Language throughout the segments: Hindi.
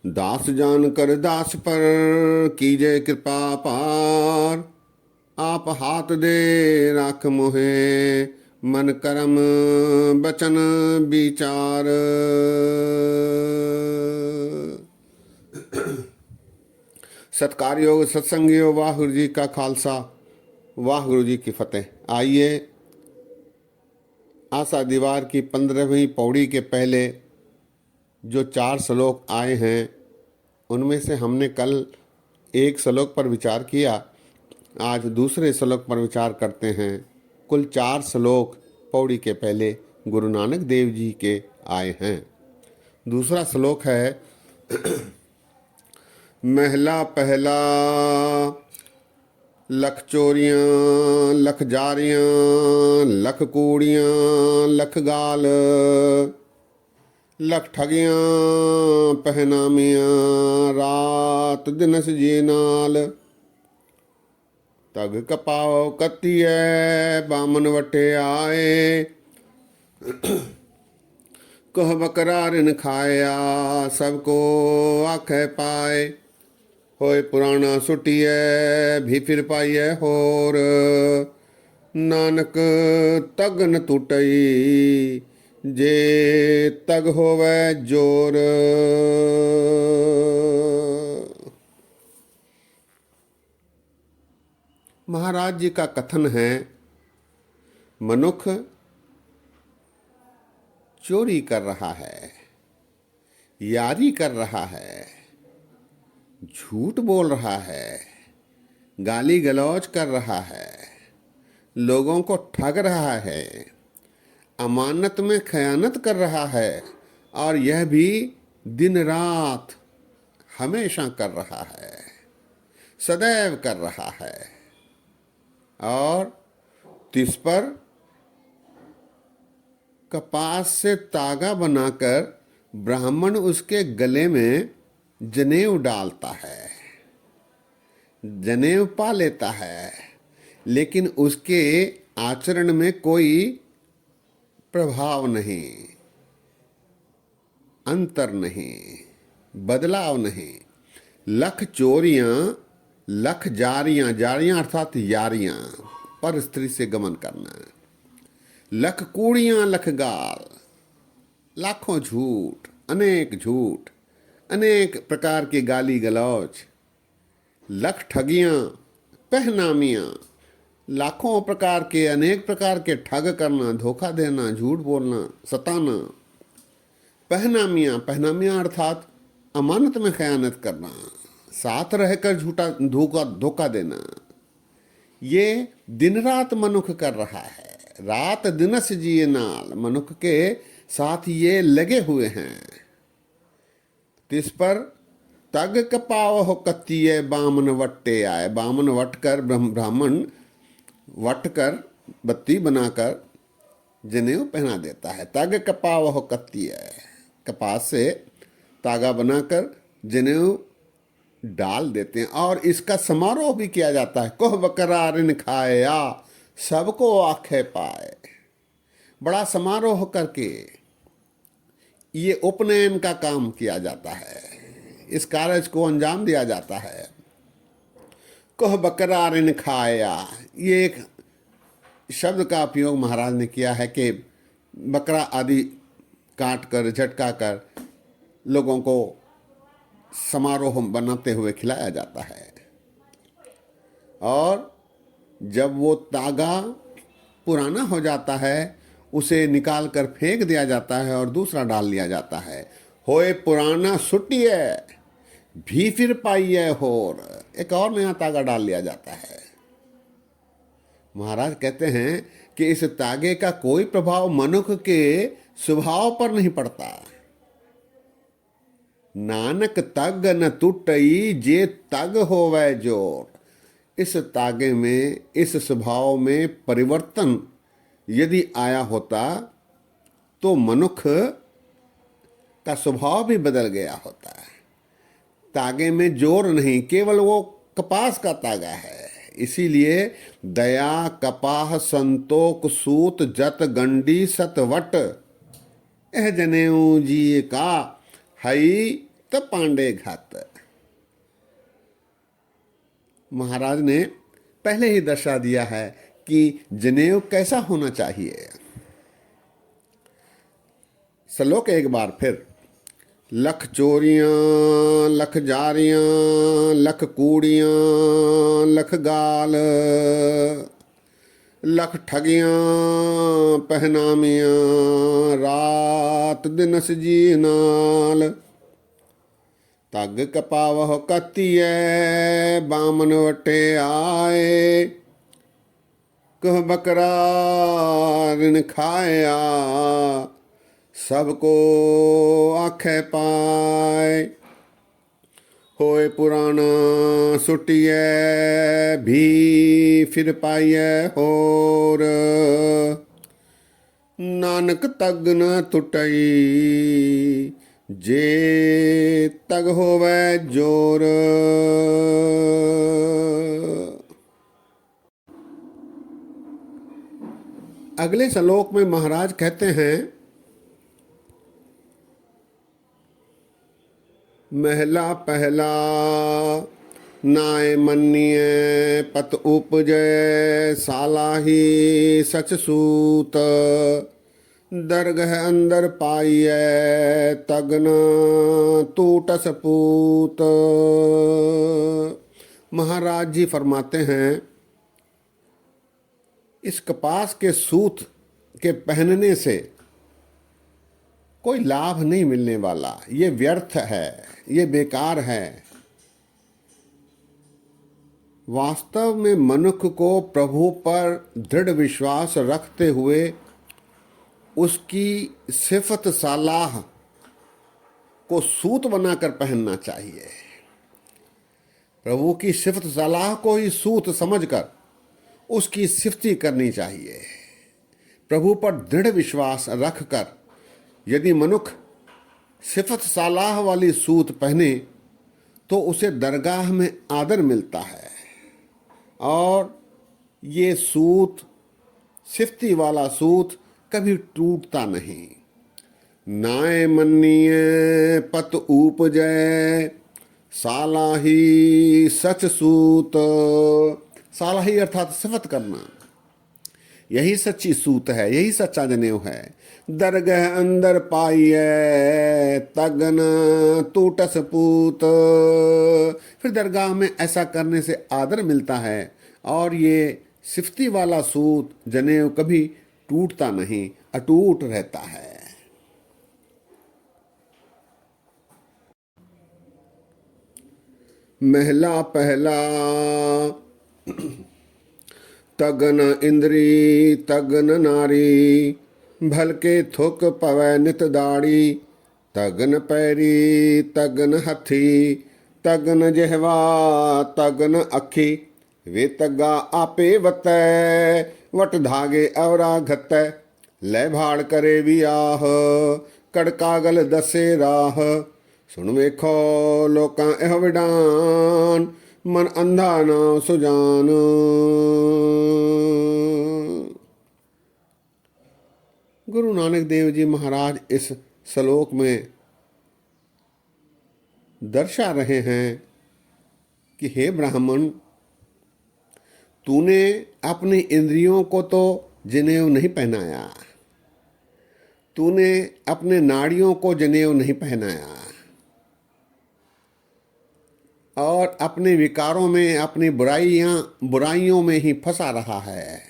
दास जान कर दास पर कीजय कृपा पार। आप हाथ दे राख मोहे मन करम बचन विचार। सत्कार योग सत्संग योग वाहिगुरु जी का खालसा वाहिगुरु जी की फतेह। आइए आशा दीवार की 15वीं पौड़ी के पहले जो 4 श्लोक आए हैं उनमें से हमने कल एक श्लोक पर विचार किया। आज दूसरे श्लोक पर विचार करते हैं। कुल 4 श्लोक पौड़ी के पहले गुरु नानक देव जी के आए हैं। दूसरा श्लोक है महला पहला लख चोरियां लख जारियां लख कूड़ियां लख गाल। लख ठगियां पहनामियां रात दिनस जी नाल। तग कपाओ कत्तीए बामन वटे आए। कह बकरा रिन खाया सबको आखे पाए। होए पुराना सुटिए भी फिर पाइए होर। नानक तग न टूटई जे तग होवे जोर। महाराज जी का कथन है, मनुष्य चोरी कर रहा है, यारी कर रहा है, झूठ बोल रहा है, गाली गलौज कर रहा है, लोगों को ठग रहा है, अमानत में खयानत कर रहा है और यह भी दिन रात हमेशा कर रहा है, सदैव कर रहा है। और तिस पर कपास से तागा बनाकर ब्राह्मण उसके गले में जनेऊ डालता है, जनेऊ पा लेता है, लेकिन उसके आचरण में कोई प्रभाव नहीं, अंतर नहीं, बदलाव नहीं। लख चोरियां लख जारियां, जारियां अर्थात यारियां, पर स्त्री से गमन करना। लख कूड़ियां लख गाल, लाखों झूठ, अनेक प्रकार की गाली गलौज। लख ठगियां पहनामियां, लाखों प्रकार के अनेक प्रकार के ठग करना, धोखा देना, झूठ बोलना, सताना। पहनामियां अर्थात अमानत में खयानत करना, साथ रहकर झूठा धोखा देना। ये दिन रात मनुष्य कर रहा है। रात दिनस जिए नाल, मनुष्य के साथ ये लगे हुए हैं। तिस पर तग कपाव हो कत्तीय बामन वट्टे आए। बामन वट कर ब्राह्मण वट कर बत्ती बनाकर जनेऊ पहना देता है। तग कपाव हो कत्तीय, कपास से तागा बनाकर जनेऊ डाल देते हैं और इसका समारोह भी किया जाता है। कोह बकरा रिन खाया सबको आखे पाए। बड़ा समारोह करके ये उपनयन का काम किया जाता है, इस कार्य को अंजाम दिया जाता है। कोह बकरा रिन खाया, ये एक शब्द का उपयोग महाराज ने किया है कि बकरा आदि काट कर झटका कर लोगों को समारोह बनाते हुए खिलाया जाता है। और जब वो तागा पुराना हो जाता है उसे निकाल कर फेंक दिया जाता है और दूसरा डाल लिया जाता है। होए पुराना सुटिए भी फिर पाइए होर, एक और नया तागा डाल लिया जाता है। महाराज कहते हैं कि इस तागे का कोई प्रभाव मनुष्य के स्वभाव पर नहीं पड़ता। नानक तग न टूटई जे तग होवे जोर। इस तागे में, इस स्वभाव में परिवर्तन यदि आया होता तो मनुष्य का स्वभाव भी बदल गया होता है। तागे में जोर नहीं, केवल वो कपास का तागा है। इसीलिए दया कपाह संतोक सूत जत गंडी सतवट, एह जनेऊ जी का हई घत पांडे घत। महाराज ने पहले ही दर्शा दिया है कि जनेऊ कैसा होना चाहिए। श्लोक एक बार फिर। लख चोरियां लख जारियां लख कूड़ियां लख गाल, लख ठगियां पहनामियां रात दिनस जी नाल। तग कपावह कतिए बामन वटे आए, कह बकरा ऋण खाया सबको आखे पाए। होए पुराना सुटिए भी फिर पाइए होर, नानक तग न टुटई जे तग होवे जोर। अगले श्लोक में महाराज कहते हैं, महला पहला नाय मन्निए पत उपजय सालाही सच सूत। दरगह अंदर पाइए तगन टूटस पूत। महाराज जी फरमाते हैं, इस कपास के सूत के पहनने से कोई लाभ नहीं मिलने वाला, ये व्यर्थ है, ये बेकार है। वास्तव में मनुष्य को प्रभु पर दृढ़ विश्वास रखते हुए उसकी सिफत सलाह को सूत बनाकर पहनना चाहिए। प्रभु की सिफत सलाह को ही सूत समझकर उसकी सिफती करनी चाहिए। प्रभु पर दृढ़ विश्वास रखकर यदि मनुष्य सिफत सलाह वाली सूत पहने तो उसे दरगाह में आदर मिलता है, और ये सूत, सिफती वाला सूत कभी टूटता नहीं। नाय मन्निए पत उपजय सालाही सच सूत। सालाही अर्थात सिफत करना, यही सच्ची सूत है, यही सच्चा जनेऊ है। दरगह अंदर पाइए तगन टूटस पूत। फिर दरगाह में ऐसा करने से आदर मिलता है, और ये सिफती वाला सूत जनेऊ कभी टूटता नहीं, अटूट रहता है। महला पहला तगन इंद्री तगन नारी, भलके थुक पवै नित दाड़ी। तगन पैरी तगन हथी, तगन जिहवा तगन अखी। वे तग्गा आपे वतै, वट धागे अवरा घतै। लै भाड़ करे वियाह, कड़कागल दसे राह। सुन वेखो लोकां एह विडान, मन अंधा ना सुजान। गुरु नानक देव जी महाराज इस श्लोक में दर्शा रहे हैं कि हे ब्राह्मण, तूने अपनी इंद्रियों को तो जनेऊ नहीं पहनाया, तूने अपने नाड़ियों को जनेऊ नहीं पहनाया, और अपने विकारों में, अपनी बुराइयों में ही फंसा रहा है,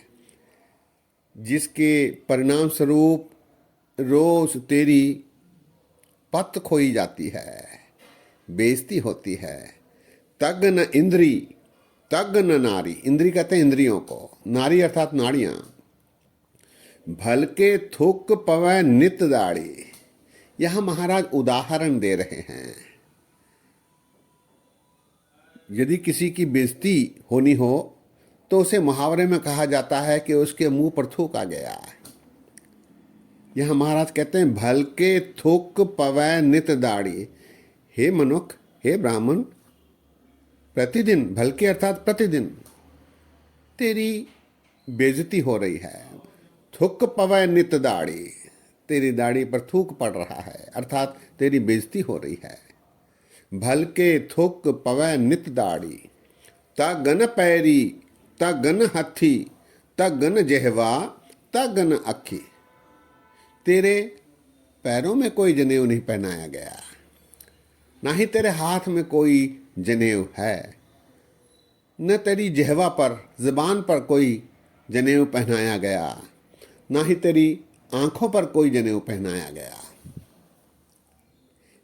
जिसके परिणाम स्वरूप रोज तेरी पत खोई जाती है, बेइज्जती होती है। तग न इंद्री तग न नारी। इंद्री कहते हैं इंद्रियों को, नारी अर्थात नाड़ियां। भलके थुक पवै नित दाड़ी। यह महाराज उदाहरण दे रहे हैं। यदि किसी की बेइज्जती होनी हो तो उसे मुहावरे में कहा जाता है कि उसके मुंह पर थूक आ गया। यह महाराज कहते हैं, भलके थुक पवै नित दाड़ी। हे मनुख, हे ब्राह्मण, प्रतिदिन, भलके अर्थात प्रतिदिन, तेरी बेइज्जती हो रही है। थुक पवै नित दाड़ी, तेरी दाढ़ी पर थूक पड़ रहा है, अर्थात तेरी बेइज्जती हो रही है। भलके थुक पवै नित दाड़ी। तगन पैरी तगन हथी तगन जेहवा तगन अखी। तेरे पैरों में कोई जनेऊ नहीं पहनाया गया, ना ही तेरे हाथ में कोई जनेऊ है, न तेरी जिह्वा पर ज़बान पर कोई जनेऊ पहनाया गया, ना ही तेरी आंखों पर कोई जनेऊ पहनाया गया।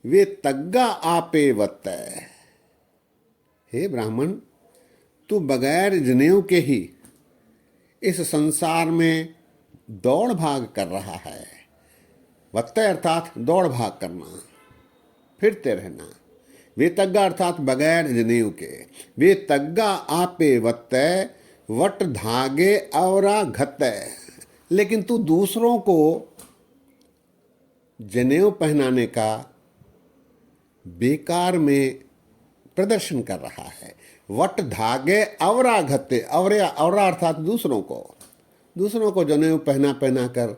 वे तग्गा आपे वत्तै। हे ब्राह्मण, तू बगैर जनेऊ के ही इस संसार में दौड़ भाग कर रहा है। वत्तै अर्थात दौड़ भाग करना, फिरते रहना। वे तग्गा अर्थात बगैर जनेऊ के। वे तग्गा आपे वत्तै वट धागे औरा घत्तै। लेकिन तू दूसरों को जनेऊ पहनाने का बेकार में प्रदर्शन कर रहा है। वट धागे औरा घत्ते। औरा अर्थात दूसरों को जनेऊ पहना पहना कर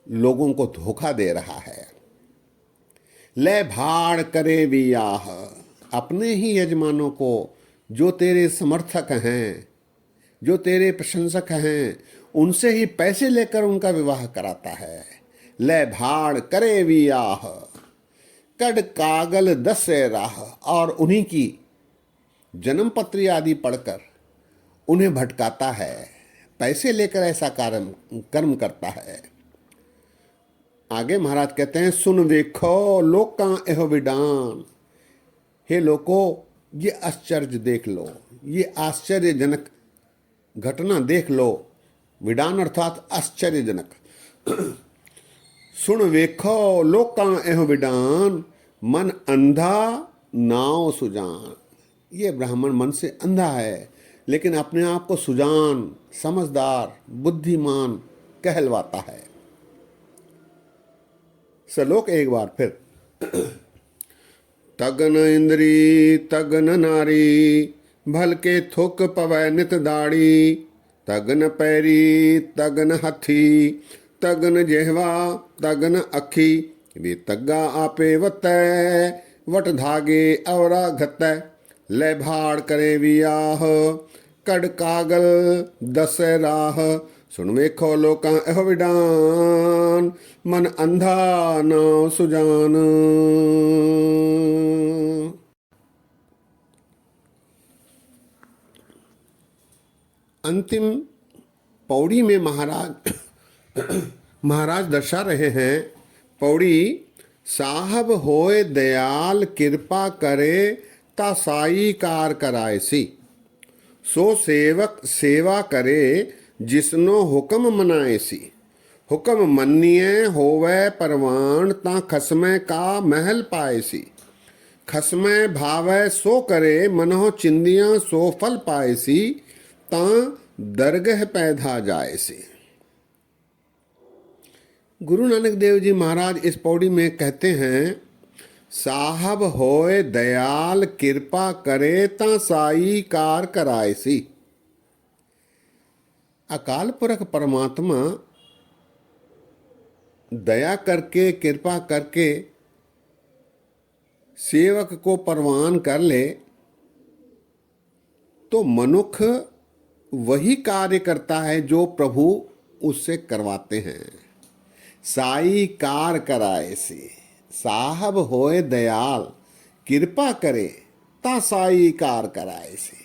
लोगों को धोखा दे रहा है। ले भाड़ करे वियाह। अपने ही यजमानों को, जो तेरे समर्थक हैं, जो तेरे प्रशंसक हैं, उनसे ही पैसे लेकर उनका विवाह कराता है। ले भाड़ करे वियाह कड कागल दसे राह। और उन्हीं की जन्म पत्री आदि पढ़कर उन्हें भटकाता है, पैसे लेकर ऐसा कर्म करता है। आगे महाराज कहते हैं, सुन वेखो लोका एहो विडान। हे लोको, ये आश्चर्य देख लो, ये आश्चर्यजनक घटना देख लो। विडान अर्थात आश्चर्यजनक। सुन वेखो लोका एहो विडान मन अंधा नाव सुजान। ये ब्राह्मण मन से अंधा है, लेकिन अपने आप को सुजान, समझदार, बुद्धिमान कहलवाता है। श्लोक एक बार फिर। तगन इंद्री तगन नारी भलके थुक पवै नित दाड़ी। तगन पैरी तगन हथी तगन जेहवा तगन अखी। वे तग्गा आपे वत्तै वट धागे औरा घत्तै। ले भाड़ करे वियाह कड कागल दसे राह। सुन वेखो लोका एहो विडान मन अंधा नाव सुजान। अंतिम पौड़ी में महाराज दर्शा रहे हैं। पौड़ी, साहब होए दयाल कृपा करे ता साई कार करायसी। सो सेवक सेवा करे जिसनो हुक्म मनाएसी। हुक्म मन्निए होवे परवान ता खसमे का महल पाएसी। खसमे भावै सो करे मनहो चिंदियां सो फल पाएसी। ता दरगह पैदा जाएसी। गुरु नानक देव जी महाराज इस पौड़ी में कहते हैं, साहब होए दयाल कृपा करे ता साई कार करायसी। अकाल पुरख परमात्मा दया करके, कृपा करके सेवक को परवान कर ले तो मनुष्य वही कार्य करता है जो प्रभु उससे करवाते हैं। साई कार कराए से। साहब होए दयाल कृपा करे ता साई कार कराए से।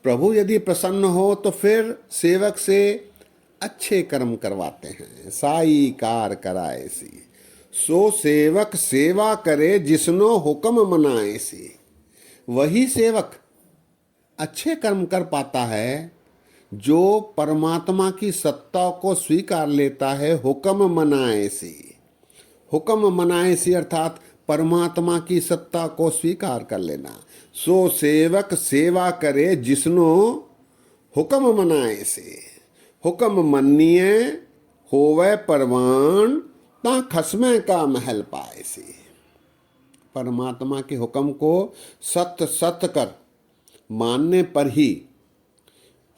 प्रभु यदि प्रसन्न हो तो फिर सेवक से अच्छे कर्म करवाते हैं। साई कार कराए सी। सो सेवक सेवा करे जिसनो हुक्म मनाए सी। वही सेवक अच्छे कर्म कर पाता है जो परमात्मा की सत्ता को स्वीकार लेता है। हुक्म मनाए सी। हुक्म मनाए सी अर्थात परमात्मा की सत्ता को स्वीकार कर लेना। सो सेवक सेवा करे जिसनो हुक्म मनाए से। हुक्म मन्निए होवे परवान ता खसमे का महल पाए से। परमात्मा के हुक्म को सत्य सत्य कर मानने पर ही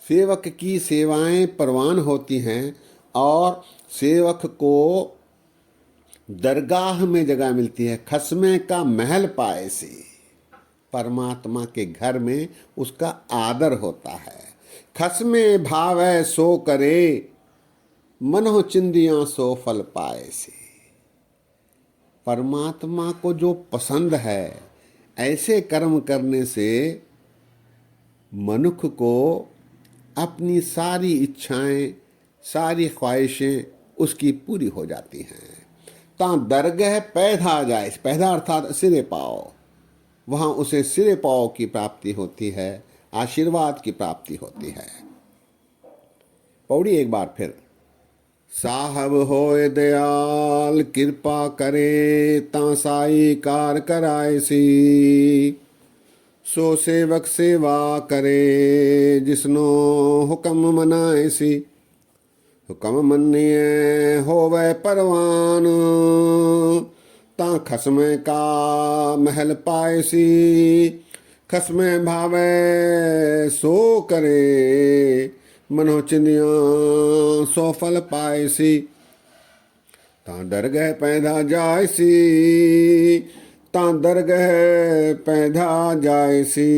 सेवक की सेवाएं परवान होती हैं और सेवक को दरगाह में जगह मिलती है। खसमे का महल पाए से। परमात्मा के घर में उसका आदर होता है। खसमे भावै सो करे, मनो चिंदियां सो फल पाए से। परमात्मा को जो पसंद है, ऐसे कर्म करने से मनुष्य को अपनी सारी इच्छाएं, सारी ख्वाहिशें उसकी पूरी हो जाती हैं। ता दरगह पैदा जाए, पैदा अर्थात सिरे पाओ, वहाँ उसे सिरे पाओ की प्राप्ति होती है, आशीर्वाद की प्राप्ति होती है। पौड़ी एक बार फिर। साहब होए दयाल कृपा करे, ता साई कार कराए सी। सो सेवक सेवा करे, जिसनो हुक्म मनाए सी। हुक्म मन्निए होवे परवान, ता खसमे का महल पाए सी। खसमे भावे सो करे, मनो चिंदियां सो फल पाए सी। ता दरगह पैदा जाए सी, ता दरगह पैदा जाए सी।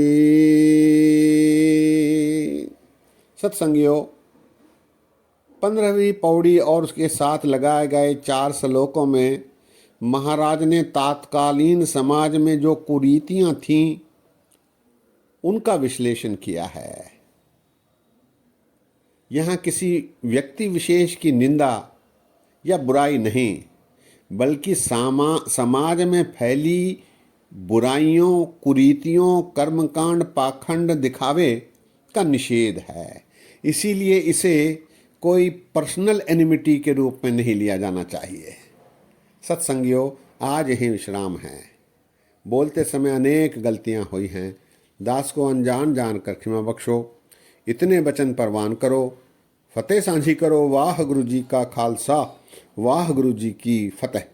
सत्संगियों, 15वीं पौड़ी और उसके साथ लगाए गए 4 श्लोकों में महाराज ने तात्कालीन समाज में जो कुरीतियां थीं उनका विश्लेषण किया है। यहाँ किसी व्यक्ति विशेष की निंदा या बुराई नहीं, बल्कि समाज में फैली बुराइयों, कुरीतियों, कर्मकांड, पाखंड, दिखावे का निषेध है। इसीलिए इसे कोई पर्सनल एनिमिटी के रूप में नहीं लिया जाना चाहिए। सत्संगियों, आज ही विश्राम है। बोलते समय अनेक गलतियां हुई हैं, दास को अनजान जानकर क्षमा बख्शो। इतने वचन परवान करो, फतेह सांझी करो। वाह गुरु जी का खालसा, वाह गुरु जी की फतेह।